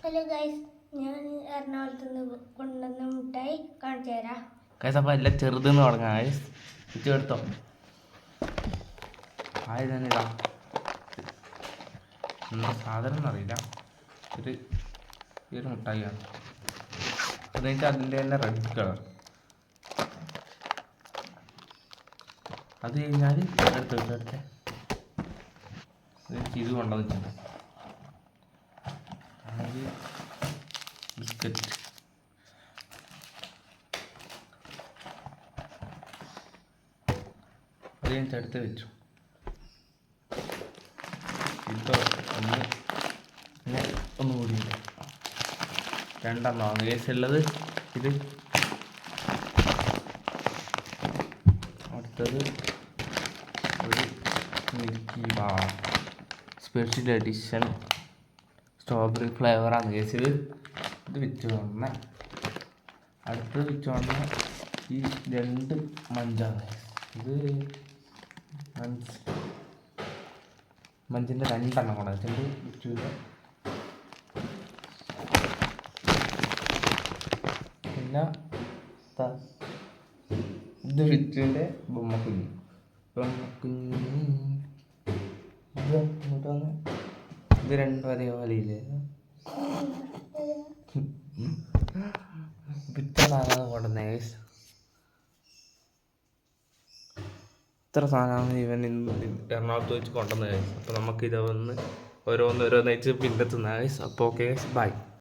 Hello guys, ഞാൻ എറണാകുളത്ത് നിന്ന് കൊണ്ടുവന്ന മിഠായി കാണിച്ചു തരാം. ഗൈസ്, അപ്പോൾ എല്ലാം ചെറുതെന്ന് തുടങ്ങാം. ഗൈസ് ഇത് എടുത്തോ. ആയി തന്നെ ഇതാ എന്താ സാധനം എന്നറിയില്ല. ഒരു മിഠായിയാണ്. അത് കഴിഞ്ഞിട്ട് അതിൻ്റെ തന്നെ റെഡ് കളർ. അത് കഴിഞ്ഞാൽ അടുത്ത ഇത് കൊണ്ടുവന്നിട്ടുണ്ട്. ബിസ്ക്കറ്റ്. അത് കഴിഞ്ഞിട്ട് അടുത്ത് വെച്ചു. ഇതോ ഒന്നും കൂടിയില്ല. രണ്ടെണ്ണമാണ് കേസ് ഉള്ളത്. ഇത് അടുത്തത് ഒരു milky bar special edition strawberry ഫ്ലേവറാണ് കേസ്. ഇത് വെച്ച് വന്ന അടുത്തത് വെച്ച് വന്ന ഈ രണ്ട് മഞ്ചാണ്. ഇത് മഞ്ചിൻ്റെ രണ്ടെണ്ണം കൂടെ വെച്ചിട്ട് വെച്ചു. പിന്നെ ഇത് വിച്ചുവിൻ്റെ ബൊമ്മക്കുഞ്ഞ് ഇത് രണ്ടും അതേപോലെ ഇല്ലേ. ഇത്ര സാധനം കൊണ്ടുവന്നേ. ഇത്ര സാധനമാണ് ഇവൻ ഇന്ന് എറണാകുളത്ത് വെച്ച് കൊണ്ടുവന്നത്. അപ്പോൾ നമുക്കിത് വന്ന് ഓരോന്നോരോന്ന് വെച്ച് പിന്നെത്തുന്ന. അപ്പോൾ ഓക്കെ, ബൈ.